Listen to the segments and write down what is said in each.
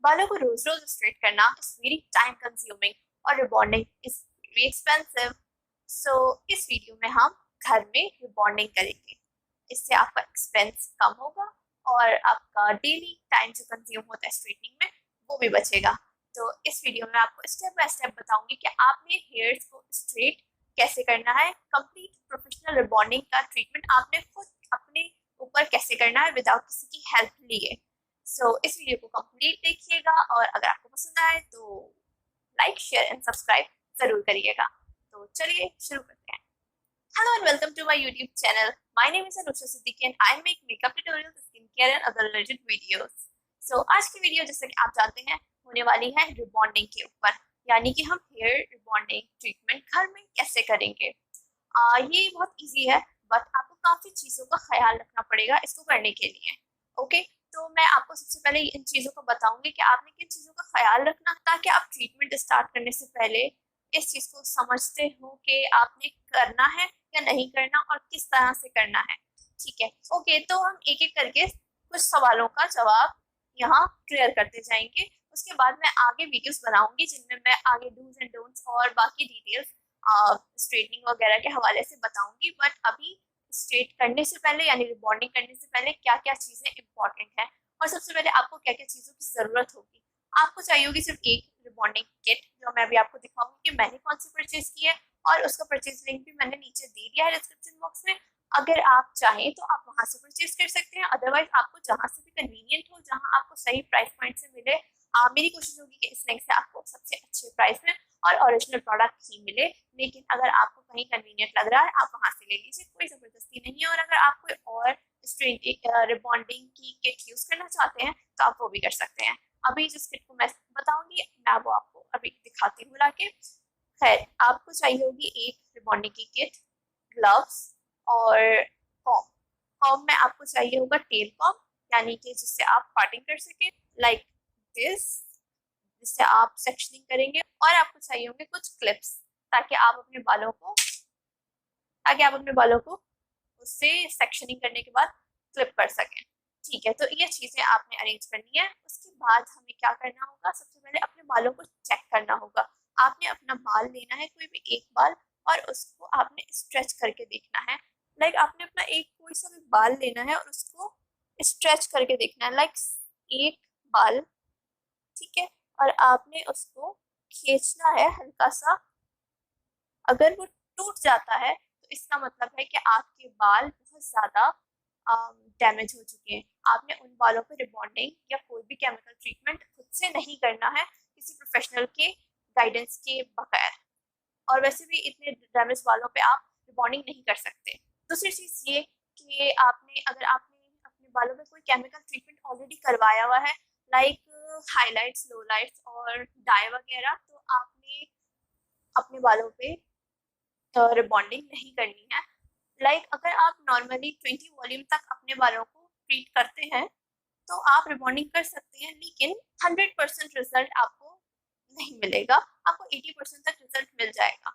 बालों को रोज रोज स्ट्रेट करना इज वेरी टाइम कंज्यूमिंग और रिबॉन्डिंग इज वेरी एक्सपेंसिव। सो इस वीडियो में हम घर में रिबॉन्डिंग करेंगे। इससे आपका एक्सपेंस कम होगा और आपका डेली टाइम जो कंज्यूम होता है स्ट्रेटनिंग में वो भी बचेगा। तो इस वीडियो में आपको स्टेप बाय स्टेप बताऊंगी कि आपने हेयर्स को स्ट्रेट कैसे करना है। कंप्लीट प्रोफेशनल रिबॉन्डिंग का ट्रीटमेंट आपने खुद अपने ऊपर कैसे करना है विदाउट किसी की हेल्प लिए। सो इस वीडियो को कंप्लीट देखिएगा और अगर आपको पसंद आए तो लाइक शेयर एंड सब्सक्राइब जरूर करिएगा। तो चलिए शुरू करते हैं। Hello and welcome to my YouTube channel. My name is Anusha Siddiqui and I make makeup tutorials, skincare and other related videos. So आज की वीडियो जैसे कि आप जानते हैं होने वाली है रिबॉन्डिंग के ऊपर, यानी कि हम हेयर रिबॉन्डिंग ट्रीटमेंट घर में कैसे करेंगे। ये बहुत इजी है बट आपको काफी चीजों का ख्याल रखना पड़ेगा इसको करने के लिए। ओके, तो मैं आपको सबसे पहले इन चीजों को बताऊंगी कि आपने किन चीजों का ख्याल रखना ताकि आप ट्रीटमेंट स्टार्ट करने से पहले इस चीज को समझते हो कि आपने करना है या नहीं करना और किस तरह से करना है। ठीक है, ओके, तो हम एक एक करके कुछ सवालों का जवाब यहाँ क्लियर करते जाएंगे। उसके बाद मैं आगे वीडियोस बनाऊंगी जिनमें मैं आगे डूज एंड डोंट्स और बाकी डिटेल्स स्ट्रेटनिंग वगैरह के हवाले से बताऊंगी। बट अभी स्ट्रेट करने से पहले यानी रिबॉन्डिंग करने से पहले क्या क्या चीजें इंपॉर्टेंट है और सबसे पहले आपको क्या क्या चीजों की जरूरत होगी। आपको चाहिए होगी सिर्फ एक रिबॉन्डिंग किट जो मैं अभी आपको दिखाऊंगी कि मैंने कौन सी परचेज की है और उसका परचेज लिंक भी मैंने नीचे दे दिया है डिस्क्रिप्शन बॉक्स में। अगर आप चाहें तो आप वहां से परचेज कर सकते हैं, अदरवाइज आपको जहां से भी कन्वीनियंट हो, जहां आपको सही प्राइस पॉइंट से मिले। मेरी कोशिश होगी कि इस लिंक से आपको सबसे अच्छे प्राइस में और ओरिजिनल प्रोडक्ट ही मिले। लेकिन अगर आपको कहीं कन्वीनियंट लग रहा है आप वहां से ले लीजिए, कोई जबरदस्ती नहीं है। और अगर आप कोई और रिबॉन्डिंग की किट यूज करना चाहते हैं तो आप वो भी कर सकते हैं। अभी जिस किट को मैं बताऊंगी मैं वो आपको अभी दिखाती हूँ लाके। खैर, आपको चाहिए होगी एक रिबॉन्डिंग की किट, ग्लव्स और कॉम। कॉम में आपको चाहिए होगा टेल कॉम, यानी कि जिससे आप पार्टिंग कर सके लाइक दिस, जिससे आप सेक्शनिंग करेंगे। और आपको चाहिए होंगे कुछ क्लिप्स ताकि आप अपने बालों को उससे सेक्शनिंग करने के बाद क्लिप कर सकें। ठीक है, तो ये चीजें आपने अरेंज करनी है। उसके बाद हमें क्या करना होगा, सबसे पहले अपने बालों को चेक करना होगा। आपने अपना बाल लेना है, कोई भी एक बाल, और उसको आपने स्ट्रेच करके देखना है। लाइक आपने अपना एक कोई सा भी बाल लेना है और उसको स्ट्रेच करके देखना है, लाइक एक बाल। ठीक है, और आपने उसको खींचना है हल्का सा। अगर वो टूट जाता है तो इसका मतलब है कि आपके बाल बहुत ज्यादा डैमेज हो चुके हैं। आपने उन बालों पे रिबॉन्डिंग या कोई भी केमिकल ट्रीटमेंट खुद से नहीं करना है किसी प्रोफेशनल के गाइडेंस के बगैर। और वैसे भी इतने डैमेज बालों पे आप रिबॉन्डिंग नहीं कर सकते। दूसरी चीज ये कि अगर आपने अपने बालों में कोई केमिकल ट्रीटमेंट ऑलरेडी करवाया हुआ है, लाइक हाइलाइट्स, लोलाइट्स और डाई वगैरह, तो आपने अपने बालों पे रिबॉन्डिंग नहीं करनी है। लाइक अगर आप नॉर्मली 20 वॉल्यूम तक अपने बालों को ट्रीट करते हैं तो आप रिबॉन्डिंग कर सकते हैं, लेकिन 100% रिजल्ट आपको नहीं मिलेगा। आपको 80% तक रिजल्ट मिल जाएगा।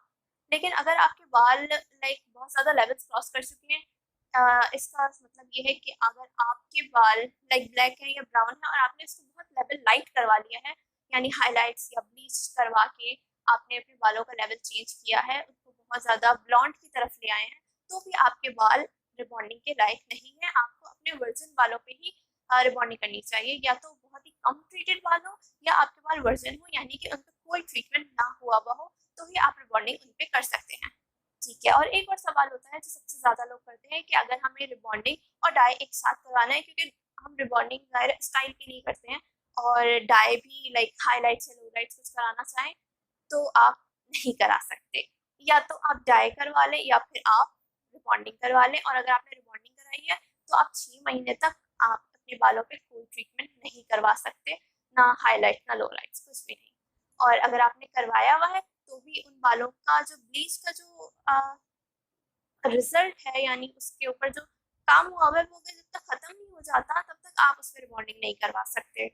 लेकिन अगर आपके बाल लाइक बहुत ज़्यादा लेवल्स क्रॉस कर चुके हैं, इसका मतलब ये है कि अगर आपके बाल लाइक ब्लैक है या ब्राउन है और आपने इसको बहुत लेवल लाइट करवा लिया है, यानी हाईलाइट्स या ब्लीच करवा के आपने अपने बालों का लेवल चेंज किया है, उसको बहुत ज़्यादा ब्लॉन्ड की तरफ ले आए हैं, तो भी आपके बाल रिबॉन्डिंग के लायक नहीं है। आपको अपने वर्जिन बालों पे ही रिबॉन्डिंग करनी चाहिए। या तो बहुत ही कम ट्रीटेड बाल हो या आपके बाल वर्जिन हो, यानी कि उन पर कोई ट्रीटमेंट ना हुआ हुआ हो, तो ही आप रिबॉन्डिंग उन पे कर सकते हैं। ठीक है, और एक और सवाल होता है जो सबसे ज्यादा लोग करते हैं कि अगर हमें रिबॉन्डिंग और डाई एक साथ करवाना है, क्योंकि हम रिबॉन्डिंग जाहिर स्टाइल के लिए करते हैं और डाई भी लाइक हाईलाइट्स या लोलाइट्स कुछ कराना चाहें तो आप नहीं करा सकते। या तो आप डाई करवा लें या फिर आप रिबॉन्डिंग करवा लें। और अगर आपने रिबॉन्डिंग कराई है तो आप 6 महीने तक आप अपने बालों पे कोई ट्रीटमेंट नहीं करवा सकते, ना हाईलाइट ना लोलाइट्स, कुछ भी नहीं। और अगर आपने करवाया हुआ है तो भी उन बालों का जो ब्लीच का जो रिजल्ट है, यानी उसके ऊपर जो काम हुआ है वो अगर जब तक खत्म नहीं हो जाता तब तक आप उस पर रिबॉन्डिंग नहीं करवा सकते।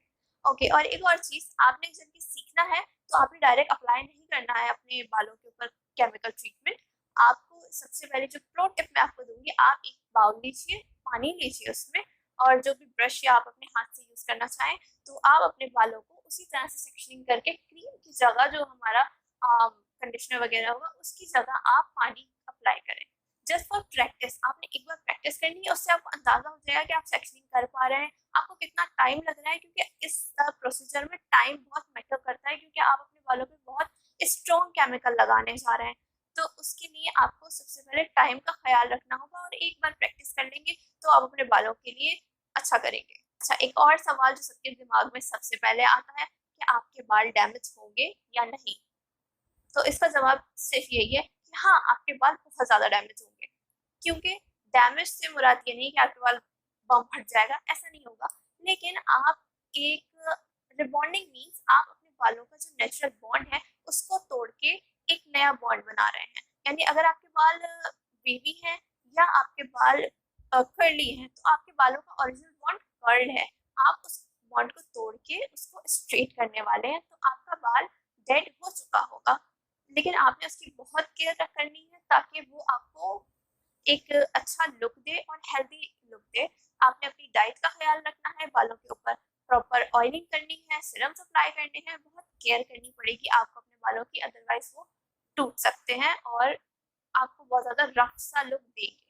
ओके, और एक और चीज, आपने जब ये सीखना है तो आपने डायरेक्ट अप्लाई नहीं करना है अपने बालों के ऊपर केमिकल ट्रीटमेंट। आपको सबसे पहले जो प्रो टिप मैं आपको दूंगी, आप एक बाउल लीजिए, पानी लीजिए उसमें, और जो भी ब्रश या आप अपने हाथ से यूज करना चाहें तो आप अपने बालों को उसी तरह से सेक्शनिंग करके क्रीम की जगह जो हमारा कंडीशनर वगैरह होगा उसकी जगह आप पानी अप्लाई करें। जस्ट फॉर प्रैक्टिस, आपने एक बार प्रैक्टिस करनी है, उससे आपको अंदाजा हो जाएगा कि आप सेक्शनिंग कर पा रहे हैं, आपको कितना टाइम लग रहा है, क्योंकि इस प्रोसीजर में टाइम बहुत मैटर करता है, क्योंकि आप अपने बालों पे बहुत स्ट्रॉन्ग केमिकल लगाने जा रहे हैं। तो उसके लिए आपको सबसे पहले टाइम का ख्याल रखना होगा, और एक बार प्रैक्टिस कर लेंगे तो आप अपने बालों के लिए अच्छा करेंगे। अच्छा, एक और सवाल जो सबके दिमाग में सबसे पहले आता है कि आपके बाल डैमेज होंगे या नहीं। तो इसका जवाब सिर्फ यही है कि हाँ, आपके बाल बहुत ज्यादा डैमेज होंगे। क्योंकि डैमेज से मुराद ये नहीं कि आपके बाल बम फट जाएगा, ऐसा नहीं होगा, लेकिन आप एक रिबॉन्डिंग मीन्स आप अपने बालों का जो नेचुरल बॉन्ड है उसको तोड़ के एक नया बॉन्ड बना रहे हैं। यानी अगर आपके बाल वेवी हैं या आपके बाल कर्ली हैं, तो आपके बालों का ओरिजिनल बॉन्ड कर्ल है, आप उस बॉन्ड को तोड़ के उसको स्ट्रेट करने वाले हैं, तो आपका बाल डेड हो चुका होगा, लेकिन आपने उसकी बहुत केयर करनी है ताकि वो आपको एक अच्छा लुक दे और हेल्दी लुक दे। आपने अपनी डाइट का ख्याल रखना है, बालों के ऊपर प्रॉपर ऑयलिंग करनी है, सीरम्स अप्लाई करने हैं, बहुत केयर करनी पड़ेगी आपको अपने बालों की, अदरवाइज वो टूट सकते हैं और आपको बहुत ज़्यादा रफ सा लुक देंगे।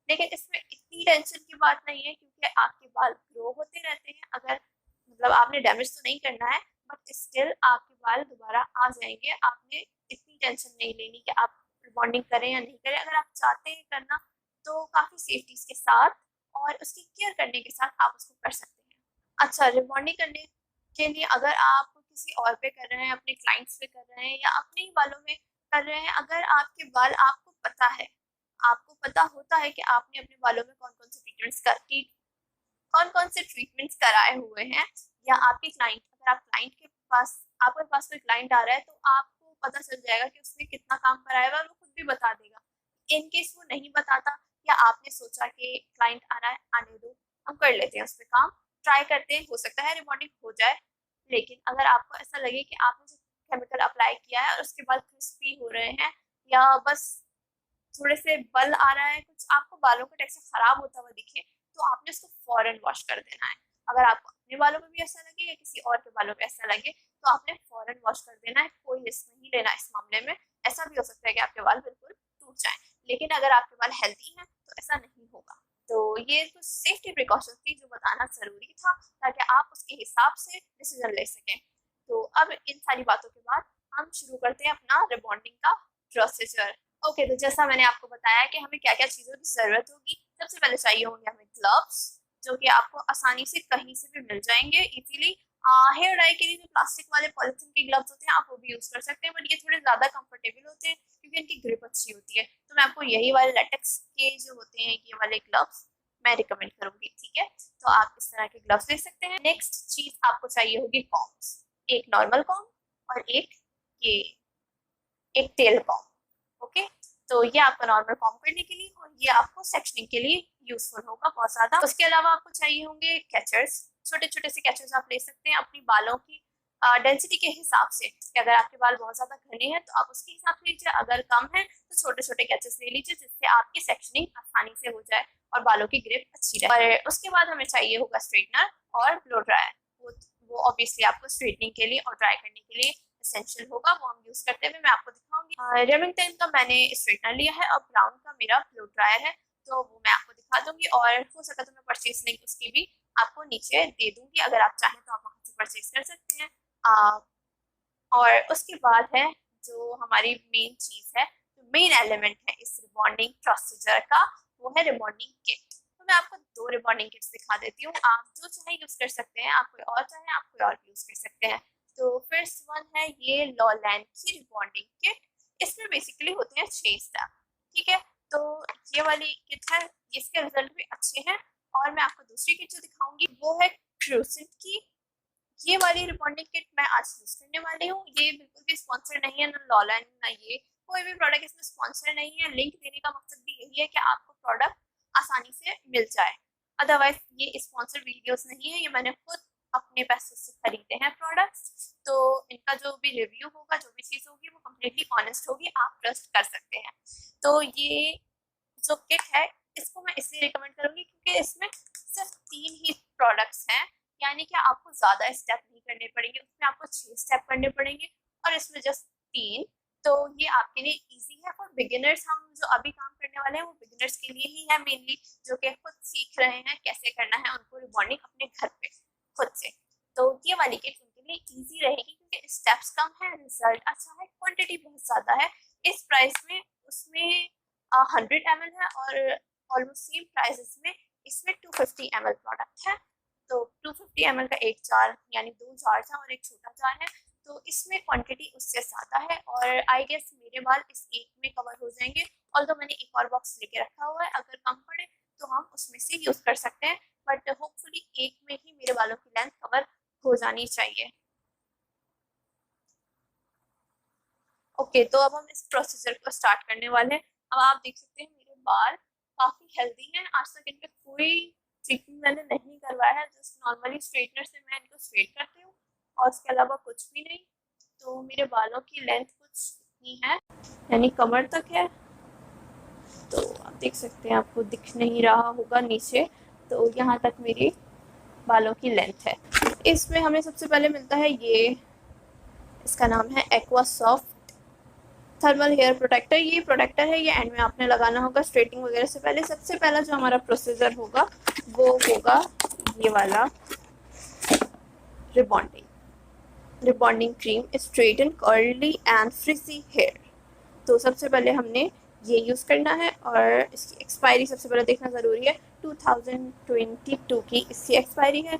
लेकिन इसमें इतनी टेंशन की बात नहीं है, क्योंकि आपके बाल ग्रो होते रहते हैं। अगर मतलब आपने डैमेज तो नहीं करना है, बट स्टिल आपके बाल दोबारा आ जाएंगे। आपने इतनी टेंशन नहीं लेनी कि आप रिबॉन्डिंग करें या नहीं करें। अगर आप चाहते हैं करना तो काफ़ी सेफ्टीज के साथ और उसकी केयर करने के साथ आप उसको कर सकते हैं। अच्छा, रिबॉन्डिंग करने के लिए अगर आप किसी और पे कर रहे हैं, अपने क्लाइंट्स पे कर रहे हैं या अपने ही बालों में कर रहे हैं, अगर आपके बाल आपको पता है, आपको पता होता है कि आपने अपने बालों में कौन कौन से ट्रीटमेंट्स कराए हुए हैं, या आपके क्लाइंट, अगर आप क्लाइंट के पास, आपके पास कोई क्लाइंट आ रहा है तो आपको पता चल जाएगा कि उसने कितना काम कराया हुआ है, वो खुद भी बता देगा। इन केस वो नहीं बताता, या आपने सोचा कि क्लाइंट आ रहा है, आने दो, हम कर लेते हैं उस पर काम, ट्राई करते हैं, हो सकता है रिबॉन्डिंग हो जाए। लेकिन अगर आपको ऐसा लगे कि आपने जो केमिकल अप्लाई किया है और उसके बाद क्रिस्पी हो रहे हैं, या बस थोड़े से बल आ रहा है, कुछ आपको बालों का टेक्सचर खराब होता हुआ दिखे, तो आपने उसको फौरन वॉश कर देना है। अगर आपको अपने बालों में भी ऐसा लगे या किसी और के बालों में ऐसा लगे, तो आपने फौरन वॉश कर देना है, कोई रिस्क नहीं लेना इस मामले में। ऐसा भी हो सकता है कि आपके बाल बिल्कुल टूट जाए, लेकिन अगर आपके बाल हेल्दी हैं तो ऐसा नहीं होगा। तो ये कुछ सेफ्टी प्रिकॉशंस थी जो बताना जरूरी था, ताकि आप उसके हिसाब से डिसीजन ले सकें। तो अब इन सारी बातों के बाद हम शुरू करते हैं अपना रिबॉन्डिंग का प्रोसीजर। ओके, तो जैसा मैंने आपको बताया कि हमें क्या क्या चीज़ों की ज़रूरत होगी। सबसे पहले चाहिए होंगे हमें ग्लव्स, जो कि आपको आसानी से कहीं से भी मिल जाएंगे इजीली। हेयर डाई के लिए जो प्लास्टिक वाले पॉलिथीन के ग्लव्स होते हैं आप वो भी यूज़ कर सकते हैं, बट ये थोड़े ज़्यादा कंफर्टेबल होते हैं क्योंकि इनकी ग्रिप अच्छी होती है। तो मैं आपको यही वाले लेटेक्स के जो होते हैं, ये वाले ग्लव्स मैं रिकमेंड करूंगी, ठीक है। तो आप इस तरह के ग्लव्स ले सकते हैं। नेक्स्ट चीज़ आपको चाहिए होगी कॉम्स, एक नॉर्मल कॉम और ये एक टेल कॉम। ओके, तो ये आपका नॉर्मल कॉम करने के लिए और ये आपको सेक्शनिंग के लिए यूजफुल होगा बहुत ज्यादा। उसके अलावा आपको चाहिए होंगे कैचर्स, छोटे छोटे से कैचर्स आप ले सकते हैं अपनी बालों की डेंसिटी के हिसाब से, कि अगर आपके बाल बहुत ज्यादा घने हैं तो आप उसके हिसाब से लीजिए, अगर कम है तो छोटे छोटे कैचर्स ले लीजिए, जिससे आपकी सेक्शनिंग आसानी से हो जाए और बालों की ग्रिप अच्छी रहे। और उसके बाद हमें चाहिए होगा स्ट्रेटनर और ब्लो ड्रायर। वो ऑब्वियसली आपको स्ट्रेटनिंग के लिए और ड्राई करने के लिए एसेंशियल होगा, वो हम यूज करते हुए मैं आपको दिखाऊंगी। रेमिंगटन का मैंने स्ट्रेटनर लिया है और ब्राउन का मेरा ब्लो ड्रायर है, तो वो मैं आपको दिखा दूंगी, और हो सका तो मैं परचेज लिंक उसकी भी आपको नीचे दे दूंगी, अगर आप चाहें तो आप वहां से परचेज कर सकते हैं। और उसके बाद है जो हमारी मेन चीज है, जो मेन एलिमेंट है इस रिबॉन्डिंग प्रोसीजर का, वो है रिबॉन्डिंग किट। तो मैं आपको दो रिबॉन्डिंग किट्स दिखा देती हूँ, आप जो चाहे यूज कर सकते हैं, आप कोई और चाहे आप कोई और यूज कर सकते हैं। तो फर्स्ट वन है ये लॉलैंड की रिबॉन्डिंग किट। इसमें बेसिकली होते हैं 6 स्टेप, ठीक है। तो ये वाली किट है, इसके रिजल्ट भी अच्छे हैं। और मैं आपको दूसरी किट जो दिखाऊंगी वो है क्रूसेंट की। ये वाली रिबॉन्डिंग किट मैं आज यूज करने वाली हूँ। ये बिल्कुल भी स्पॉन्सर नहीं है, ना लॉलैंड ना ये कोई भी प्रोडक्ट इसमें स्पॉन्सर नहीं है। लिंक देने का मकसद भी यही है कि आपको प्रोडक्ट आसानी से मिल जाए, अदरवाइज ये स्पॉन्सर वीडियोस नहीं है, ये मैंने खुद अपने पैसों से खरीदे हैं प्रोडक्ट्स। तो इनका जो भी रिव्यू होगा, जो भी चीज़ होगी वो कम्प्लीटली ऑनेस्ट होगी, आप ट्रस्ट कर सकते हैं। तो ये जो किट है इसको मैं इसलिए रिकमेंड करूंगी क्योंकि इसमें सिर्फ 3 ही प्रोडक्ट्स हैं, यानी कि आपको ज़्यादा स्टेप नहीं करने पड़ेंगे, उसमें आपको 6 स्टेप करने पड़ेंगे और इसमें जस्ट 3। तो ये आपके लिए ईजी है। फॉर बिगिनर्स, हम जो अभी काम करने वाले हैं वो बिगिनर्स के लिए ही है मेनली, जो कि खुद सीख रहे हैं कैसे करना है उनको रिबॉन्डिंग अपने घर पे खुद से। तो ये वाली किट उनके लिए ईजी रहेगी क्योंकि स्टेप्स कम है, रिजल्ट अच्छा है, क्वांटिटी बहुत ज़्यादा है इस प्राइस में। उसमें 100 ml है और ऑलमोस्ट सेम प्राइसेस में इसमें 250 ml प्रोडक्ट है। तो 250 ml का एक जार यानी 2 जार है और एक छोटा जार है, तो इसमें क्वांटिटी उससे ज़्यादा है और आई गेस मेरे बाल इस एक में कवर हो जाएंगे। ऑल्दो मैंने एक और बॉक्स लेके रखा हुआ है, अगर कम पड़े तो हम उसमें से यूज़ कर सकते हैं, बट होपफुली एक में ही मेरे बालों की लेंथ कवर हो जानी चाहिए। ओके, तो अब हम इस प्रोसीजर को स्टार्ट करने वाले हैं। अब आप देख सकते हैं मेरे बाल काफ़ी हेल्दी हैं। आज तक इन पे कोई ट्रीटमेंट मैंने नहीं करवाया है, जस्ट नॉर्मली स्ट्रेटनर से मैं इनको स्ट्रेट करती हूँ और उसके अलावा कुछ भी नहीं। तो मेरे बालों की लेंथ कुछ इतनी है, यानी कमर तक है। तो आप देख सकते हैं, आपको दिख नहीं रहा होगा नीचे, तो यहाँ तक मेरी बालों की लेंथ है। इसमें हमें सबसे पहले मिलता है ये, इसका नाम है aqua soft thermal hair protector. ये प्रोटेक्टर है, ये एंड में आपने लगाना होगा स्ट्रेटिंग वगैरह से पहले। सबसे पहला जो हमारा प्रोसीजर होगा वो होगा ये वाला rebonding cream straighten curly and frizzy hair. तो सबसे पहले हमने ये यूज़ करना है और इसकी एक्सपायरी सबसे पहले देखना ज़रूरी है। 2022 की इसकी एक्सपायरी है,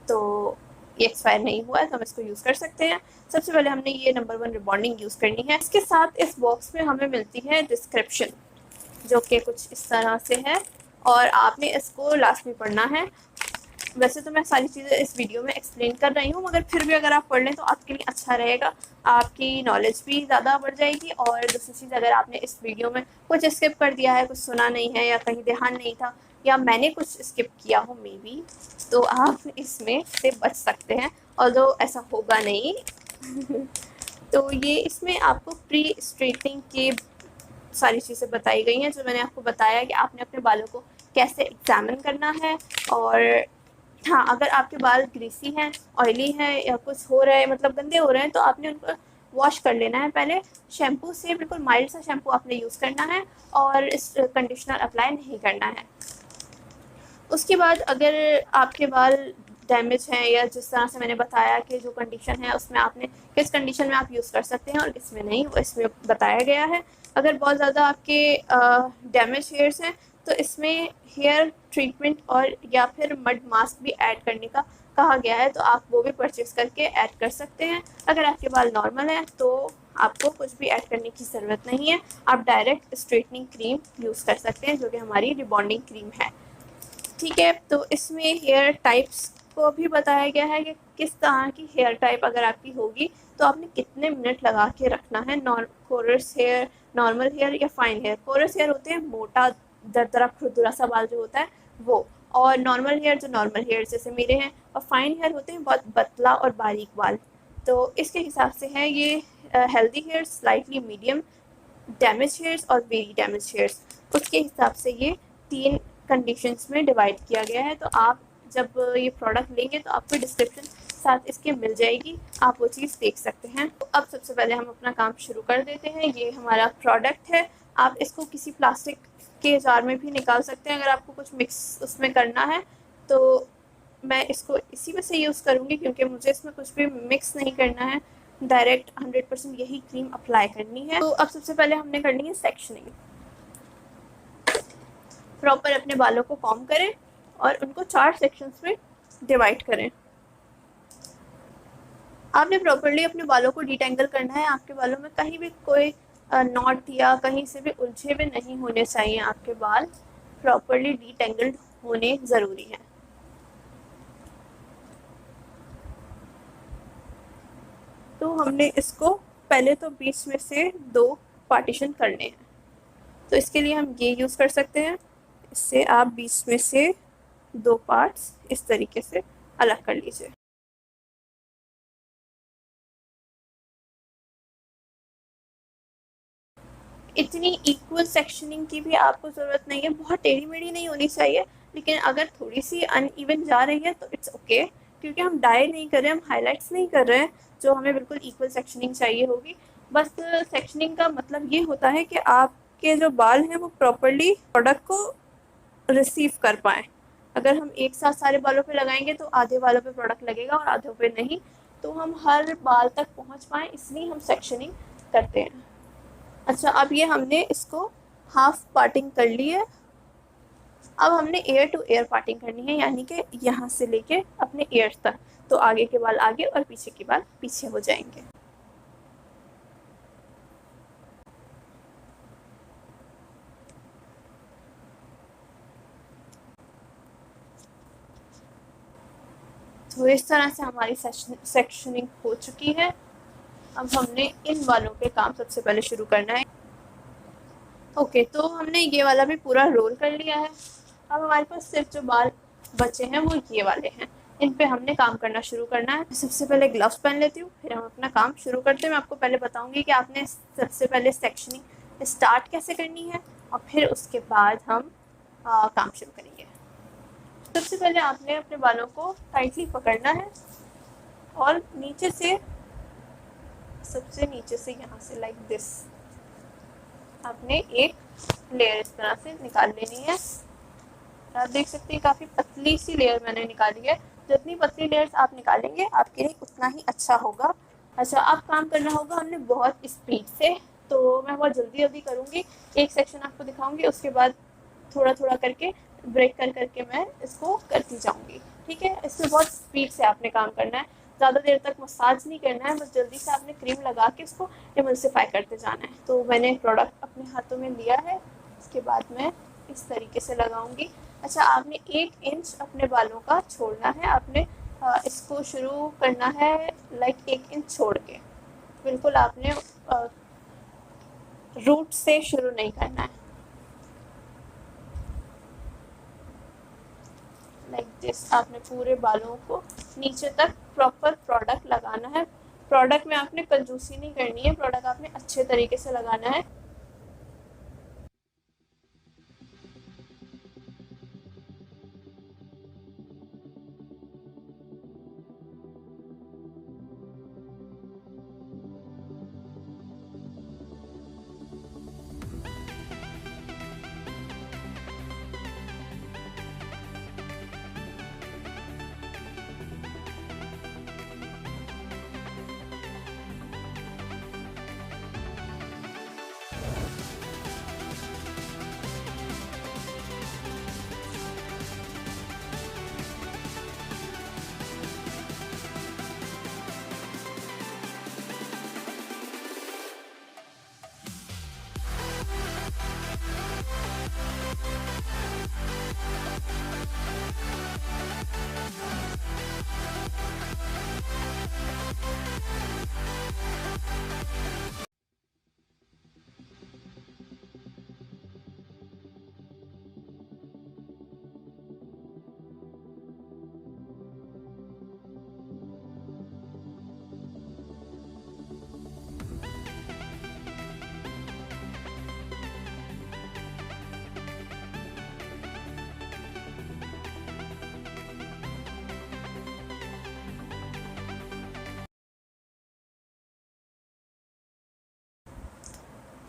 तो ये एक्सपायर नहीं हुआ है तो हम इसको यूज़ कर सकते हैं। सबसे पहले हमने ये नंबर 1 रिबॉन्डिंग यूज़ करनी है। इसके साथ इस बॉक्स में हमें मिलती है डिस्क्रिप्शन, जो कि कुछ इस तरह से है और आपने इसको लास्ट में पढ़ना है। वैसे तो मैं सारी चीज़ें इस वीडियो में एक्सप्लेन कर रही हूँ, मगर फिर भी अगर आप पढ़ लें तो आपके लिए अच्छा रहेगा, आपकी नॉलेज भी ज़्यादा बढ़ जाएगी। और दूसरी चीज़, अगर आपने इस वीडियो में कुछ स्किप कर दिया है, कुछ सुना नहीं है या कहीं ध्यान नहीं था या मैंने कुछ स्किप किया हो मे बी, तो आप इसमें से बच सकते हैं, ऑल्दो ऐसा होगा नहीं। तो ये इसमें आपको प्री स्ट्रेटनिंग के सारी चीज़ें बताई गई हैं, जो मैंने आपको बताया कि आपने अपने बालों को कैसे एग्जामिन करना है। और हाँ, अगर आपके बाल ग्रीसी हैं, ऑयली हैं या कुछ हो रहा है, मतलब गंदे हो रहे हैं, तो आपने उनको वॉश कर लेना है पहले शैम्पू से। बिल्कुल माइल्ड सा शैम्पू आपने यूज़ करना है और इस कंडीशनर अप्लाई नहीं करना है। उसके बाद अगर आपके बाल डैमेज हैं या जिस तरह से मैंने बताया कि जो कंडीशन है उसमें आपने किस कंडीशन में आप यूज़ कर सकते हैं और किस में नहीं, वो इसमें बताया गया है। अगर बहुत ज़्यादा आपके डैमेज हेयर्स हैं तो इसमें हेयर ट्रीटमेंट और या फिर मड मास्क भी ऐड करने का कहा गया है, तो आप वो भी परचेस करके ऐड कर सकते हैं। अगर आपके बाल नॉर्मल हैं तो आपको कुछ भी ऐड करने की ज़रूरत नहीं है, आप डायरेक्ट स्ट्रेटनिंग क्रीम यूज़ कर सकते हैं, जो कि हमारी रिबॉन्डिंग क्रीम है। ठीक है, तो इसमें हेयर टाइप्स को भी बताया गया है कि किस तरह की हेयर टाइप अगर आपकी होगी तो आपने कितने मिनट लगा के रखना है। कोरस हेयर, नॉर्मल हेयर या फाइन हेयर। कोरस हेयर होते हैं मोटा दरदरा खुरदुरा सा बाल जो होता है वो, और नॉर्मल हेयर जो नॉर्मल हेयर जैसे मेरे हैं, और फाइन हेयर होते हैं बहुत पतला और बारीक बाल। तो इसके हिसाब से है ये healthy hair, slightly medium, damage hairs और वेरी डैमेज हेयर्स। उसके हिसाब से ये 3 कंडीशंस में डिवाइड किया गया है। तो आप जब ये प्रोडक्ट लेंगे तो आपको डिस्क्रिप्शन साथ इसके मिल जाएगी, आप वो चीज़ देख सकते हैं। तो अब सबसे पहले हम अपना काम शुरू कर देते हैं। ये हमारा प्रोडक्ट है, आप इसको किसी प्लास्टिक के जार में भी निकाल सकते हैं अगर आपको कुछ मिक्स उसमें करना है। तो मैं इसको इसी में से यूज़ करूँगी क्योंकि मुझे इसमें कुछ भी मिक्स नहीं करना है, डायरेक्ट 100% यही क्रीम अप्लाई करनी है। तो अब सबसे पहले हमने करनी है सेक्शनिंग। प्रॉपर अपने बालों को कॉम्ब करें और उनको 4 सेक्शंस में डिवाइड करें। आपने प्रॉपरली अपने बालों को डिटेंगल करना है। आपके बालों में कहीं भी कोई नॉट या कहीं से भी उलझे हुए नहीं होने चाहिए। आपके बाल प्रॉपरली डिटेंगल्ड होने ज़रूरी हैं। तो हमने इसको पहले तो बीच में से 2 पार्टीशन करने हैं, तो इसके लिए हम ये यूज़ कर सकते हैं। इससे आप बीच में से 2 पार्ट्स इस तरीके से अलग कर लीजिए। इतनी इक्वल सेक्शनिंग की भी आपको ज़रूरत नहीं है, बहुत टेढ़ी मेढ़ी नहीं होनी चाहिए, लेकिन अगर थोड़ी सी अनइवन जा रही है तो इट्स ओके, क्योंकि हम डाई नहीं कर रहे हैं, हम हाईलाइट्स नहीं कर रहे हैं, जो हमें बिल्कुल इक्वल सेक्शनिंग चाहिए होगी। बस सेक्शनिंग का मतलब ये होता है कि आपके जो बाल हैं वो प्रॉपरली प्रोडक्ट को रिसीव कर पाएँ। अगर हम एक साथ सारे बालों पे लगाएंगे तो आधे बालों पे प्रोडक्ट लगेगा और आधों पे नहीं, तो हम हर बाल तक पहुंच पाएँ, इसलिए हम सेक्शनिंग करते हैं। अच्छा, अब ये हमने इसको हाफ पार्टिंग कर ली है। अब हमने एयर टू एयर पार्टिंग करनी है, यानी कि यहाँ से लेके अपने एयर तक, तो आगे के बाल आगे और पीछे के बाल पीछे हो जाएंगे। तो इस तरह से हमारी सेक्शनिंग हो चुकी है। अब हमने इन बालों पे काम सबसे पहले शुरू करना है। ओके, तो हमने ये वाला भी पूरा रोल कर लिया है। अब हमारे पास सिर्फ जो बाल बचे हैं वो ये वाले हैं, इन पे हमने काम करना शुरू करना है। सबसे पहले ग्लव्स पहन लेती हूँ, फिर हम अपना काम शुरू करते हैं। मैं आपको पहले बताऊंगी कि आपने सबसे पहले सेक्शनिंग स्टार्ट कैसे करनी है और फिर उसके बाद हम काम शुरू करेंगे। सबसे पहले आपने अपने बालों को टाइटली पकड़ना है और नीचे से, सबसे नीचे से यहाँ से लाइक दिस आपने एक लेयर इस तरह से निकाल लेनी है। आप देख सकते हैं काफ़ी पतली सी लेयर मैंने निकाली है। जितनी पतली लेयर्स आप निकालेंगे आपके लिए उतना ही अच्छा होगा। अच्छा, अब काम करना होगा हमने बहुत स्पीड से, तो मैं बहुत जल्दी जल्दी करूँगी। एक सेक्शन आपको दिखाऊंगी, उसके बाद थोड़ा थोड़ा करके ब्रेक कर करके मैं इसको करती जाऊँगी। ठीक है, इसमें बहुत स्पीड से आपने काम करना है, ज़्यादा देर तक मसाज नहीं करना है, बस जल्दी से आपने क्रीम लगा के इसको इमल्सिफाई करते जाना है। तो मैंने प्रोडक्ट अपने हाथों में लिया है, इसके बाद मैं इस तरीके से लगाऊंगी। अच्छा, आपने 1 इंच अपने बालों का छोड़ना है, आपने इसको शुरू करना है लाइक 1 इंच छोड़ के, बिल्कुल आपने रूट से शुरू नहीं करना है। लाइक दिस आपने पूरे बालों को नीचे तक प्रॉपर प्रोडक्ट लगाना है। प्रोडक्ट में आपने कंजूसी नहीं करनी है, प्रोडक्ट आपने अच्छे तरीके से लगाना है।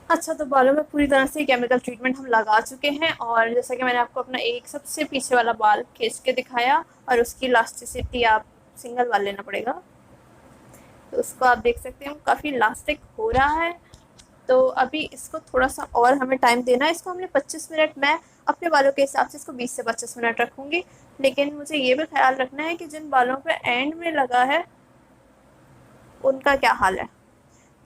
अच्छा, तो बालों में पूरी तरह से केमिकल ट्रीटमेंट हम लगा चुके हैं, और जैसा कि मैंने आपको अपना एक सबसे पीछे वाला बाल खींच के दिखाया, और उसकी इलास्टिसिटी आप सिंगल बाल लेना पड़ेगा, तो उसको आप देख सकते हैं काफ़ी इलास्टिक हो रहा है। तो अभी इसको थोड़ा सा और हमें टाइम देना है। इसको हमने 25 मिनट, मैं अपने बालों के हिसाब से इसको 20 से 25 मिनट रखूँगी, लेकिन मुझे ये भी ख्याल रखना है कि जिन बालों पे एंड में लगा है उनका क्या हाल है।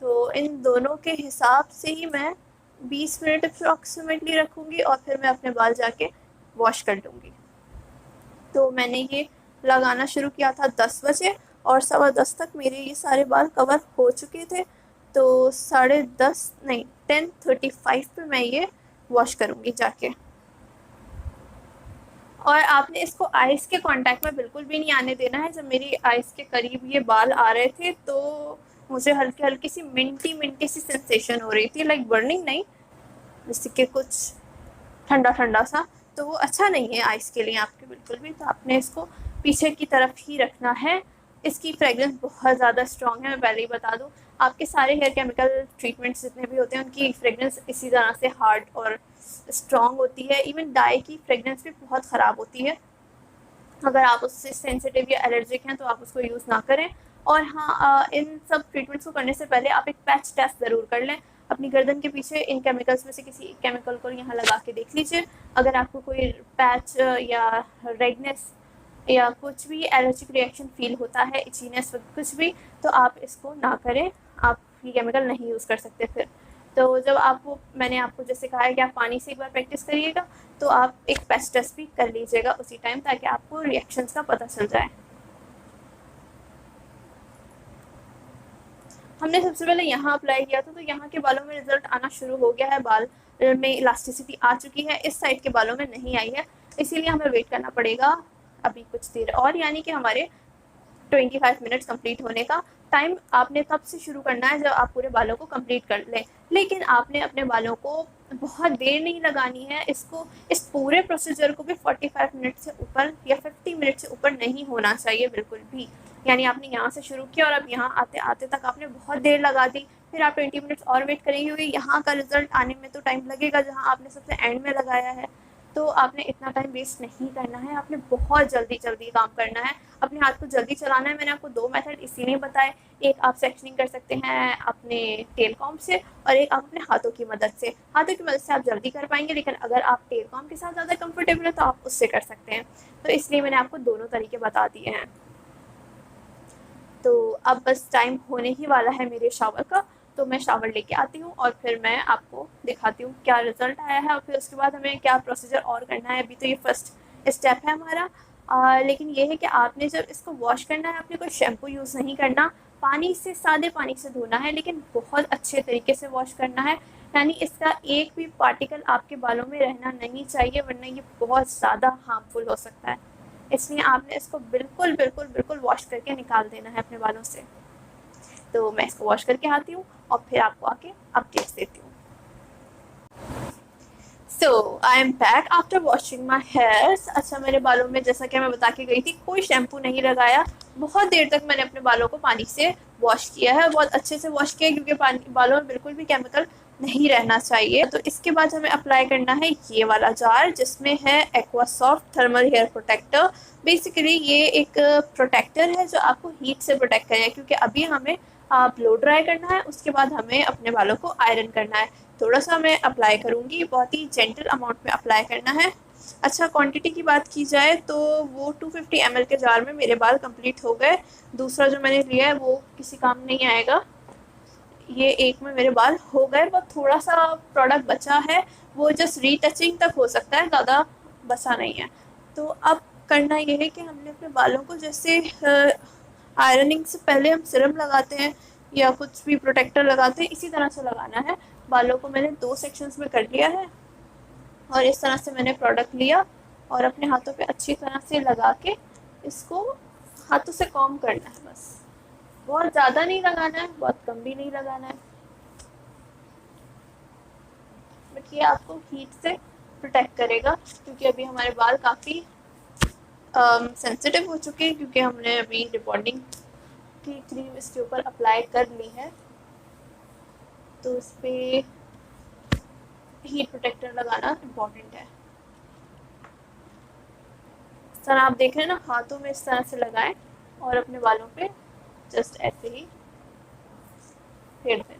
तो इन दोनों के हिसाब से ही मैं 20 मिनट अप्रॉक्सीमेटली रखूँगी, और फिर मैं अपने बाल जाके वॉश कर लूँगी। तो मैंने ये लगाना शुरू किया था 10 बजे, और 10:15 तक मेरे ये सारे बाल कवर हो चुके थे। तो 10:30 नहीं 10:35 पे मैं ये वॉश करूँगी जाके। और आपने इसको आइस के कांटेक्ट में बिल्कुल भी नहीं आने देना है। जब मेरी आइस के करीब ये बाल आ रहे थे तो मुझे हल्की हल्की सी मिंटी मिंटी सी सेंसेशन हो रही थी, लाइक बर्निंग नहीं, जैसे कि कुछ ठंडा ठंडा सा। तो वो अच्छा नहीं है आइस के लिए आपके बिल्कुल भी। तो आपने इसको पीछे की तरफ ही रखना है। इसकी फ्रेगरेंस बहुत ज़्यादा स्ट्रॉन्ग है, मैं पहले ही बता दूँ। आपके सारे हेयर केमिकल ट्रीटमेंट्स जितने भी होते हैं उनकी फ्रेगरेंस इसी तरह से हार्ड और स्ट्रॉन्ग होती है। इवन डाई की फ्रेगरेंस भी बहुत ख़राब होती है। अगर आप उससे सेंसिटिव या एलर्जिक हैं तो आप उसको यूज़ ना करें। और हाँ, इन सब ट्रीटमेंट्स को करने से पहले आप एक पैच टेस्ट ज़रूर कर लें अपनी गर्दन के पीछे। इन केमिकल्स में से किसी केमिकल को यहाँ लगा के देख लीजिए। अगर आपको कोई पैच या रेडनेस या कुछ भी एलर्जिक रिएक्शन फील होता है, इचीनेस कुछ भी, तो आप इसको ना करें। आप ये केमिकल नहीं यूज़ कर सकते फिर। तो जब आपको, मैंने आपको जैसे कहा है कि आप पानी से एक बार प्रैक्टिस करिएगा, तो आप एक पैच टेस्ट भी कर लीजिएगा उसी टाइम, ताकि आपको रिएक्शंस का पता चल जाए। हमने सबसे पहले यहाँ अप्लाई किया था, तो यहाँ के बालों में रिजल्ट आना शुरू हो गया है। बाल में इलास्टिसिटी आ चुकी है, इस साइड के बालों में नहीं आई है, इसीलिए हमें वेट करना पड़ेगा अभी कुछ देर और, यानी कि हमारे 25 मिनट्स कंप्लीट होने का टाइम। आपने तब से शुरू करना है जब आप पूरे बालों को कंप्लीट कर लें, लेकिन आपने अपने बालों को बहुत देर नहीं लगानी है। इसको, इस पूरे प्रोसीजर को भी 45 मिनट से ऊपर या 50 मिनट से ऊपर नहीं होना चाहिए बिल्कुल भी। यानी आपने यहाँ से शुरू किया और अब यहाँ आते आते तक आपने बहुत देर लगा दी, फिर आप 20 मिनट्स और वेट करेंगे, क्योंकि यहाँ का रिजल्ट आने में तो टाइम लगेगा जहाँ आपने सबसे एंड में लगाया है। तो आपने इतना टाइम वेस्ट नहीं करना है, आपने बहुत जल्दी जल्दी काम करना है, अपने हाथ को जल्दी चलाना है। मैंने आपको 2 मेथड इसीलिए बताए, एक आप सेक्शनिंग कर सकते हैं अपने टेल कॉम्ब से, और एक आप अपने हाथों की मदद से। हाथों की मदद से आप जल्दी कर पाएंगे, लेकिन अगर आप टेल कॉम्ब के साथ ज़्यादा कंफर्टेबल है तो आप उससे कर सकते हैं। तो इसलिए मैंने आपको दोनों तरीके बता दिए हैं। तो अब बस टाइम होने ही वाला है मेरे शावर का, तो मैं शावर लेके आती हूँ और फिर मैं आपको दिखाती हूँ क्या रिजल्ट आया है, और फिर उसके बाद हमें क्या प्रोसीजर और करना है। अभी तो ये फर्स्ट स्टेप है हमारा, लेकिन ये है कि आपने जब इसको वॉश करना है, आपने कोई शैम्पू यूज़ नहीं करना, पानी से, सादे पानी से धोना है, लेकिन बहुत अच्छे तरीके से वॉश करना है। यानी इसका एक भी पार्टिकल आपके बालों में रहना नहीं चाहिए, वरना ये बहुत ज़्यादा हार्मफुल हो सकता है। इसलिए आपने इसको बिल्कुल बिल्कुल बिल्कुल वॉश करके निकाल देना है अपने बालों से। तो मैं इसको वॉश करके आती हूँ और फिर आपको आके अपडेट्स देती हूँ। So I am back after washing my hairs. अच्छा, मेरे बालों में जैसा कि मैं बता के गई थी, कोई शैम्पू नहीं लगाया। बहुत देर तक मैंने अपने बालों को पानी से वॉश किया है, बहुत अच्छे से वॉश किया, क्योंकि पानी, बालों में बिल्कुल भी केमिकल नहीं रहना चाहिए। तो इसके बाद हमें अप्लाई करना है ये वाला जार, जिसमें है aqua soft thermal hair protector. Basically ये एक प्रोटेक्टर है जो आपको हीट से प्रोटेक्ट करेगा, क्योंकि अभी हमें ब्लो ड्राई करना है, उसके बाद हमें अपने बालों को आयरन करना है। थोड़ा सा मैं अप्लाई करूँगी, बहुत ही जेंटल अमाउंट में अप्लाई करना है। अच्छा, क्वांटिटी की बात की जाए तो वो 250 ml के जार में मेरे बाल कंप्लीट हो गए। दूसरा जो मैंने लिया है वो किसी काम नहीं आएगा, ये एक में मेरे बाल हो गए। बहुत थोड़ा सा प्रोडक्ट बचा है, वो जस्ट रीटचिंग तक हो सकता है, ज़्यादा बचा नहीं है। तो अब करना ये है कि हमने अपने बालों को, जैसे आयरनिंग से पहले हम सिरम लगाते हैं या कुछ भी प्रोटेक्टर लगाते हैं, इसी तरह से लगाना है। बालों को मैंने 2 सेक्शंस में कर लिया है, और इस तरह से मैंने प्रोडक्ट लिया और अपने हाथों पे अच्छी तरह से लगा के इसको हाथों से कॉम करना है। बस बहुत ज़्यादा नहीं लगाना है, बहुत कम भी नहीं लगाना है, बट ये आपको हीट से प्रोटेक्ट करेगा, क्योंकि अभी हमारे बाल काफ़ी सेंसिटिव हो चुके हैं, क्योंकि हमने अभी रिबॉन्डिंग की क्रीम इसके ऊपर अप्लाई कर ली है। तो इस पर हीट प्रोटेक्टर लगाना इम्पॉर्टेंट है। इस तरह आप देख रहे हैं ना, हाथों में इस तरह से लगाएं और अपने बालों पे जस्ट ऐसे ही फेर दें।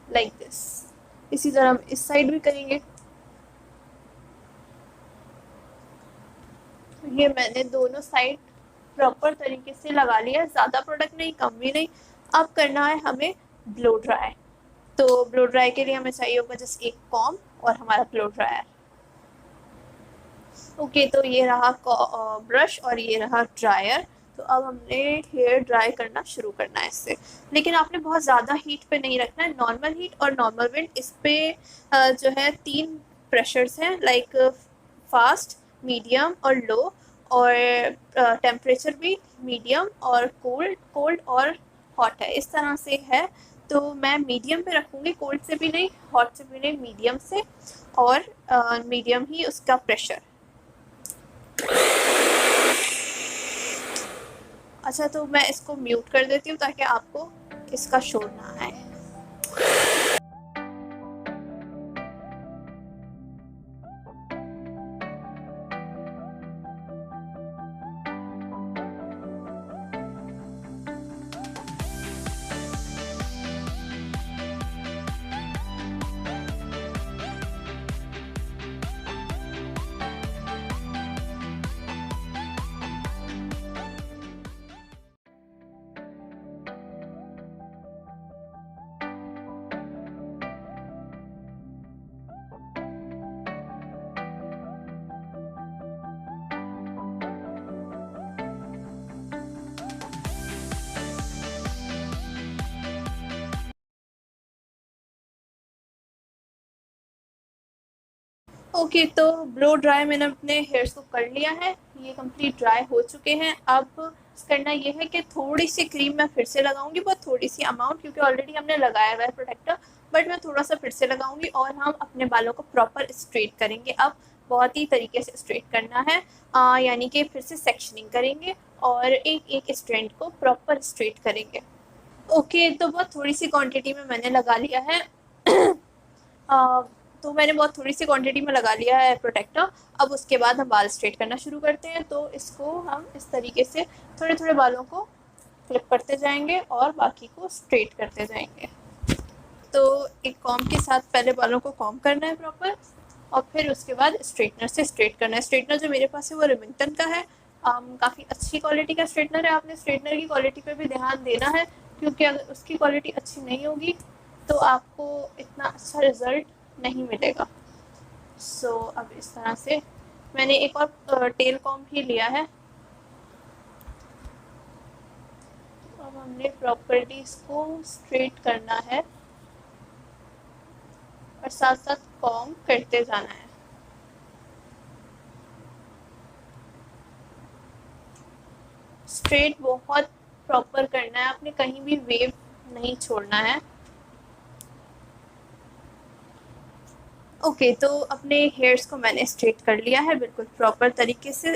Like this. इसी तरह हम इस साइड भी करेंगे। ये मैंने दोनों साइड प्रॉपर तरीके से लगा लिया, ज़्यादा प्रोडक्ट नहीं, कम भी नहीं। अब करना है हमें ब्लो ड्राई। तो ब्लो ड्राई के लिए हमें चाहिए होगा जस्ट एक कॉम और हमारा ब्लो ड्रायर। ओके, तो ये रहा ब्रश और ये रहा ड्रायर। तो अब हमने हेयर ड्राई करना शुरू करना है इससे, लेकिन आपने बहुत ज़्यादा हीट पे नहीं रखना है, नॉर्मल हीट और नॉर्मल विंड। इस पे जो है 3 प्रेशर्स हैं, लाइक फास्ट, मीडियम और लो, और टेम्परेचर भी मीडियम और कोल्ड और हॉट है, इस तरह से है। तो मैं मीडियम पे रखूँगी, कोल्ड से भी नहीं, हॉट से भी नहीं, मीडियम से, और मीडियम ही उसका प्रेशर। अच्छा, तो मैं इसको म्यूट कर देती हूँ ताकि आपको इसका शोर ना आए। ओके, तो ब्लो ड्राई मैंने अपने हेयर्स को कर लिया है, ये कंप्लीट ड्राई हो चुके हैं। अब करना ये है कि थोड़ी सी क्रीम मैं फिर से लगाऊंगी, बहुत थोड़ी सी अमाउंट, क्योंकि ऑलरेडी हमने लगाया हुआ है प्रोटेक्टर, बट मैं थोड़ा सा फिर से लगाऊंगी और हम अपने बालों को प्रॉपर स्ट्रेट करेंगे। अब बहुत ही तरीके से स्ट्रेट करना है, यानी कि फिर से सेक्शनिंग करेंगे और एक एक स्ट्रैंड को प्रॉपर स्ट्रेट करेंगे। ओके, तो बहुत थोड़ी सी क्वांटिटी में मैंने लगा लिया है। तो मैंने बहुत थोड़ी सी क्वांटिटी में लगा लिया है प्रोटेक्टर। अब उसके बाद हम बाल स्ट्रेट करना शुरू करते हैं। तो इसको हम इस तरीके से थोड़े थोड़े बालों को क्लिप करते जाएंगे और बाकी को स्ट्रेट करते जाएंगे। तो एक कॉम्ब के साथ पहले बालों को कॉम्ब करना है प्रॉपर, और फिर उसके बाद स्ट्रेटनर से स्ट्रेट करना है। स्ट्रेटनर जो मेरे पास है वो रिमिंगटन का है, काफ़ी अच्छी क्वालिटी का स्ट्रेटनर है। आपने स्ट्रेटनर की क्वालिटी पे भी ध्यान देना है, क्योंकि अगर उसकी क्वालिटी अच्छी नहीं होगी तो आपको इतना अच्छा रिज़ल्ट नहीं मिलेगा। सो अब इस तरह से मैंने एक और टेल कॉम्ब भी लिया है। अब हमने प्रॉपर्ली इसको स्ट्रेट करना है और साथ साथ कॉम्ब करते जाना है। स्ट्रेट बहुत प्रॉपर करना है, आपने कहीं भी वेव नहीं छोड़ना है। ओके, तो अपने हेयर्स को मैंने स्ट्रेट कर लिया है बिल्कुल प्रॉपर तरीके से,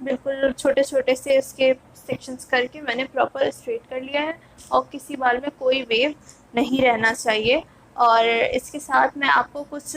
बिल्कुल छोटे छोटे से इसके सेक्शंस करके मैंने प्रॉपर स्ट्रेट कर लिया है, और किसी बाल में कोई वेव नहीं रहना चाहिए। और इसके साथ मैं आपको कुछ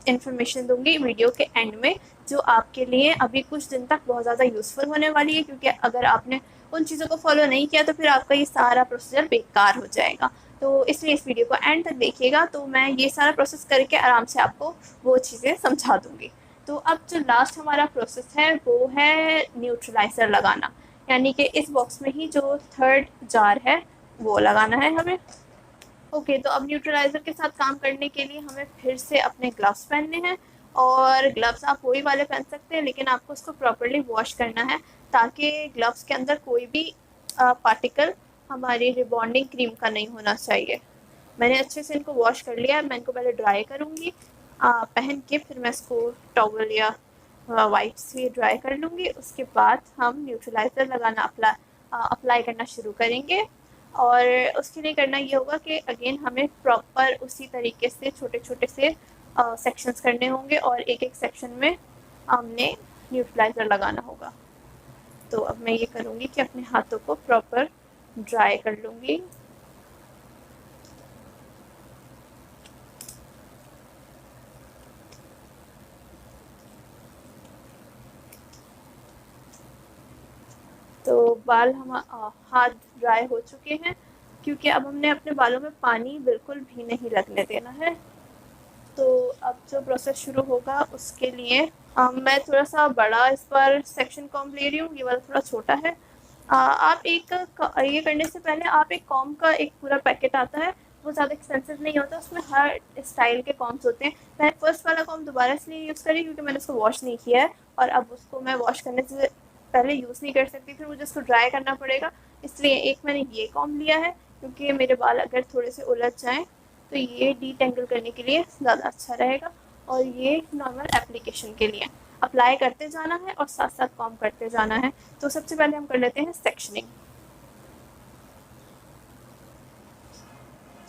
इन्फॉर्मेशन दूंगी वीडियो के एंड में, जो आपके लिए अभी कुछ दिन तक बहुत ज़्यादा यूज़फुल होने वाली है, क्योंकि अगर आपने उन चीज़ों को फॉलो नहीं किया तो फिर आपका ये सारा प्रोसीजर बेकार हो जाएगा। तो इसलिए इस वीडियो को एंड तक देखिएगा, तो मैं ये सारा प्रोसेस करके आराम से आपको वो चीज़ें समझा दूँगी। तो अब जो लास्ट हमारा प्रोसेस है वो है न्यूट्रलाइज़र लगाना, यानी कि इस बॉक्स में ही जो थर्ड जार है वो लगाना है हमें। ओके, तो अब न्यूट्रलाइज़र के साथ काम करने के लिए हमें फिर से अपने ग्लव्स पहनने हैं, और ग्लव्स आप वही वाले पहन सकते हैं, लेकिन आपको उसको प्रॉपर्ली वॉश करना है, ताकि ग्लव्स के अंदर कोई भी पार्टिकल हमारी रिबॉन्डिंग क्रीम का नहीं होना चाहिए। मैंने अच्छे से इनको वॉश कर लिया है, मैं इनको पहले ड्राई करूँगी, पहन के फिर मैं इसको टॉवल या वाइप से ड्राई कर लूँगी। उसके बाद हम न्यूट्रलाइज़र लगाना अप्लाई करना शुरू करेंगे। और उसके लिए करना ये होगा कि अगेन हमें प्रॉपर उसी तरीके से छोटे छोटे से सेक्शंस करने होंगे, और एक एक सेक्शन में हमने न्यूट्रलाइज़र लगाना होगा। तो अब मैं ये करूँगी कि अपने हाथों को प्रॉपर ड्राई कर लूँगी। तो बाल हाथ ड्राई हो चुके हैं, क्योंकि अब हमने अपने बालों में पानी बिल्कुल भी नहीं लगने देना है। तो अब जो प्रोसेस शुरू होगा उसके लिए मैं थोड़ा सा बड़ा इस बार सेक्शन कॉम्ब ले रही हूँ, ये वाला थोड़ा छोटा है। आप ये करने से पहले आप एक कॉम्ब का एक पूरा पैकेट आता है, वो ज़्यादा एक्सपेंसिव नहीं होता, उसमें हर स्टाइल के कॉम्ब्स होते हैं। मैं फर्स्ट वाला कॉम्ब दोबारा इसलिए यूज़ करी क्योंकि मैंने उसको वॉश नहीं किया है, और अब उसको मैं वॉश करने से पहले यूज़ नहीं कर सकती, फिर मुझे उसको ड्राई करना पड़ेगा। इसलिए एक मैंने ये कॉम्ब लिया है, क्योंकि मेरे बाल अगर थोड़े से उलझ जाएँ तो ये डीटेंगल करने के लिए ज़्यादा अच्छा रहेगा। और ये नॉर्मल एप्लीकेशन के लिए अप्लाई करते जाना है और साथ साथ कॉम्ब करते जाना है। तो सबसे पहले हम कर लेते हैं सेक्शनिंग।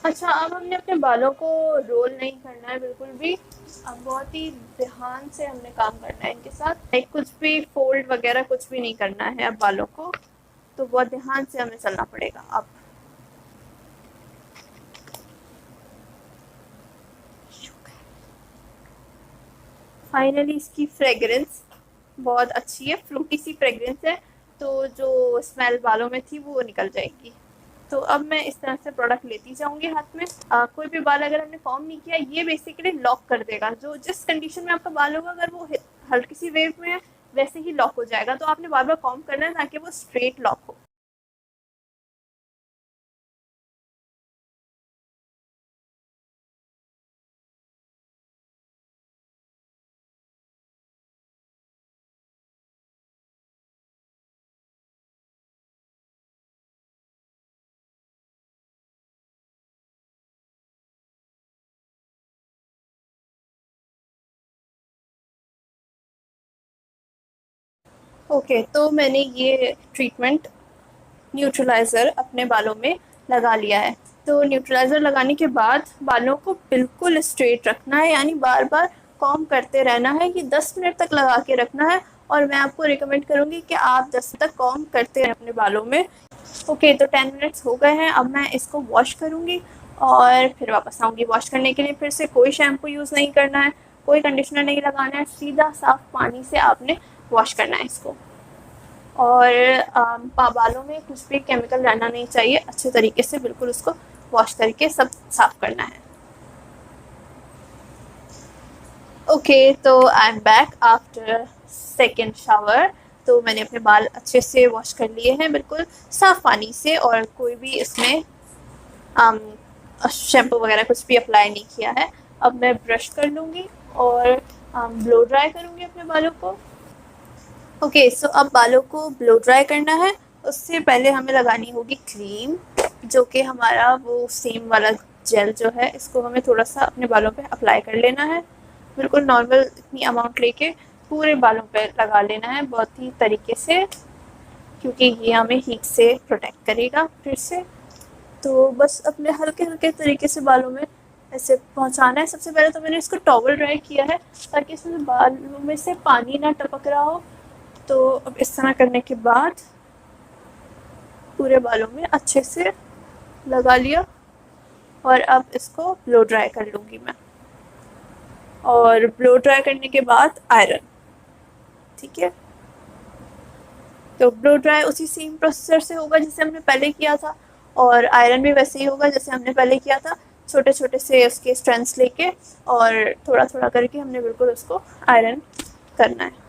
अच्छा, अब हमने अपने बालों को रोल नहीं करना है बिल्कुल भी। अब बहुत ही ध्यान से हमने काम करना है इनके साथ, एक कुछ भी फोल्ड वगैरह कुछ भी नहीं करना है अब बालों को, तो बहुत ध्यान से हमें चलना पड़ेगा अब। फाइनली इसकी फ्रेग्रेंस बहुत अच्छी है, फ्रूटी सी फ्रेग्रेंस है, तो जो स्मेल बालों में थी वो निकल जाएगी। तो अब मैं इस तरह से प्रोडक्ट लेती जाऊंगी हाथ में। कोई भी बाल अगर हमने फॉर्म नहीं किया, ये बेसिकली लॉक कर देगा, जो जिस कंडीशन में आपका बाल होगा अगर वो हल्की सी वेव में है वैसे ही लॉक हो जाएगा। तो आपने बार बार कॉम करना है ताकि वो स्ट्रेट लॉक हो। ओके, तो मैंने ये ट्रीटमेंट न्यूट्रलाइज़र अपने बालों में लगा लिया है। तो न्यूट्रलाइज़र लगाने के बाद बालों को बिल्कुल स्ट्रेट रखना है, यानी बार बार कॉम करते रहना है। ये 10 मिनट तक लगा के रखना है, और मैं आपको रिकमेंड करूँगी कि आप 10 तक कॉम करते रहें अपने बालों में। ओके, तो 10 मिनट्स हो गए हैं। अब मैं इसको वॉश करूँगी और फिर वापस आऊँगी। वॉश करने के लिए फिर से कोई शैम्पू यूज़ नहीं करना है, कोई कंडीशनर नहीं लगाना है, सीधा साफ पानी से आपने वॉश करना है इसको। और बालों में कुछ भी केमिकल रहना नहीं चाहिए, अच्छे तरीके से बिल्कुल उसको वॉश करके सब साफ करना है। ओके, तो आई am back after second shower. तो मैंने अपने बाल अच्छे से वॉश कर लिए हैं बिल्कुल साफ पानी से, और कोई भी इसमें शैम्पू वगैरह कुछ भी अप्लाई नहीं किया है। अब मैं ब्रश कर लूँगी और ब्लो ड्राई करूँगी अपने बालों को। ओके, सो अब बालों को ब्लो ड्राई करना है। उससे पहले हमें लगानी होगी क्रीम, जो कि हमारा वो सेम वाला जेल जो है, इसको हमें थोड़ा सा अपने बालों पे अप्लाई कर लेना है। बिल्कुल नॉर्मल इतनी अमाउंट लेके पूरे बालों पे लगा लेना है बहुत ही तरीके से, क्योंकि ये हमें हीट से प्रोटेक्ट करेगा फिर से। तो बस अपने हल्के हल्के तरीके से बालों में ऐसे पहुंचाना है। सबसे पहले तो मैंने इसको टॉवल ड्राई किया है ताकि इसमें बालों में से पानी ना टपक रहा हो। तो अब इस तरह करने के बाद पूरे बालों में अच्छे से लगा लिया, और अब इसको ब्लो ड्राई कर लूँगी मैं। और ब्लो ड्राई करने के बाद आयरन, ठीक है। तो ब्लो ड्राई उसी सेम प्रोसेसर से होगा जैसे हमने पहले किया था, और आयरन भी वैसे ही होगा जैसे हमने पहले किया था। छोटे छोटे से उसके स्ट्रैंड्स लेके और थोड़ा थोड़ा करके हमने बिल्कुल उसको आयरन करना है।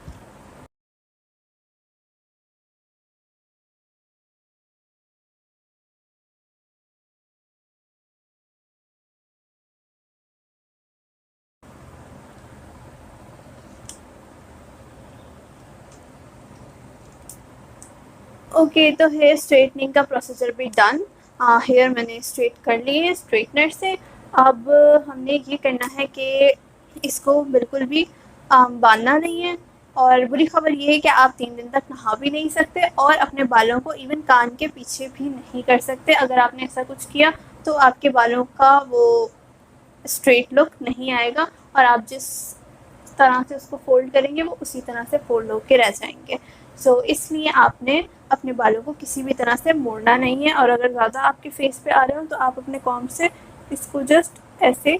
ओके, तो हेयर स्ट्रेटनिंग का प्रोसीजर भी डन। हेयर मैंने स्ट्रेट कर लिए हैं स्ट्रेटनर से। अब हमने ये करना है कि इसको बिल्कुल भी बांधना नहीं है। और बुरी खबर ये है कि आप 3 दिन तक नहा भी नहीं सकते, और अपने बालों को इवन कान के पीछे भी नहीं कर सकते। अगर आपने ऐसा कुछ किया तो आपके बालों का वो स्ट्रेट लुक नहीं आएगा, और आप जिस तरह से उसको फोल्ड करेंगे वो उसी तरह से फोल्ड होके रह जाएंगे। सो इसलिए आपने अपने बालों को किसी भी तरह से मोड़ना नहीं है, और अगर ज़्यादा आपके फेस पे आ रहे हो तो आप अपने कॉम्ब से इसको जस्ट ऐसे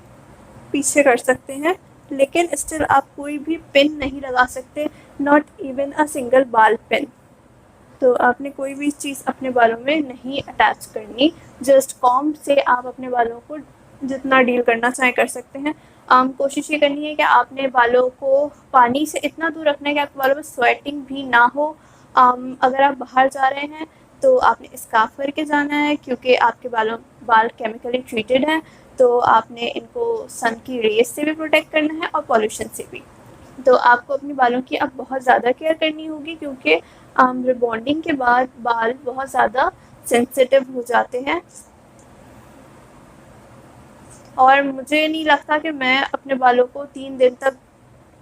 पीछे कर सकते हैं, लेकिन स्टिल आप कोई भी पिन नहीं लगा सकते, नॉट इवन अ सिंगल बाल पिन। तो आपने कोई भी चीज़ अपने बालों में नहीं अटैच करनी, जस्ट कॉम्ब से आप अपने बालों को जितना डील करना चाहें कर सकते हैं। कोशिश ये करनी है कि आपने बालों को पानी से इतना दूर रखना है कि आपके बालों में स्वेटिंग भी ना हो। अगर आप बाहर जा रहे हैं तो आपने स्कार्फ करके जाना है, क्योंकि आपके बाल केमिकली ट्रीटेड हैं, तो आपने इनको सन की रेज से भी प्रोटेक्ट करना है और पॉल्यूशन से भी। तो आपको अपने बालों की अब बहुत ज़्यादा केयर करनी होगी, क्योंकि रिबॉन्डिंग के बाद बाल बहुत ज़्यादा सेंसिटिव हो जाते हैं। और मुझे नहीं लगता कि मैं अपने बालों को 3 दिन तक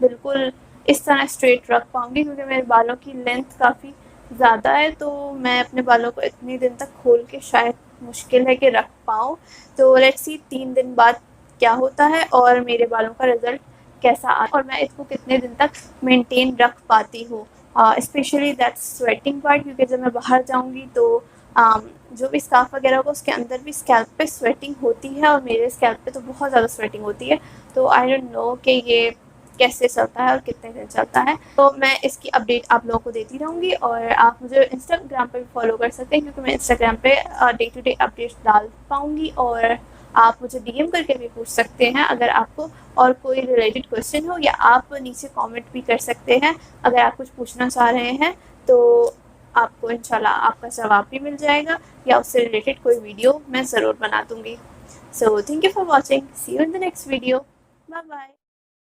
बिल्कुल इस तरह स्ट्रेट रख पाऊँगी, क्योंकि मेरे बालों की लेंथ काफ़ी ज़्यादा है, तो मैं अपने बालों को इतने दिन तक खोल के शायद मुश्किल है कि रख पाऊँ। तो लेट्स सी 3 दिन बाद क्या होता है और मेरे बालों का रिज़ल्ट कैसा आता है और मैं इसको कितने दिन तक मेंटेन रख पाती हूँ। स्पेशली दैट स्वेटिंग पार्ट, क्योंकि जब मैं बाहर जाऊँगी तो जो भी स्कार्फ वगैरह होगा उसके अंदर भी स्कैल्प पे स्वेटिंग होती है और मेरे स्कैल्प पे तो बहुत ज़्यादा स्वेटिंग होती है। तो आई डोंट नो कि ये कैसे चलता है और कितने दिन चलता है। तो मैं इसकी अपडेट आप लोगों को देती रहूँगी और आप मुझे इंस्टाग्राम पे भी फॉलो कर सकते हैं, क्योंकि मैं इंस्टाग्राम पे डे टू डे अपडेट्स डाल पाऊँगी और आप मुझे डीएम करके भी पूछ सकते हैं अगर आपको और कोई रिलेटेड क्वेश्चन हो, या आप नीचे कमेंट भी कर सकते हैं अगर आप कुछ पूछना चाह रहे हैं। तो आपको इंशाल्लाह आपका जवाब भी मिल जाएगा या उससे रिलेटेड कोई वीडियो मैं ज़रूर बना दूँगी। So thank you for watching, see you in the next video, bye bye.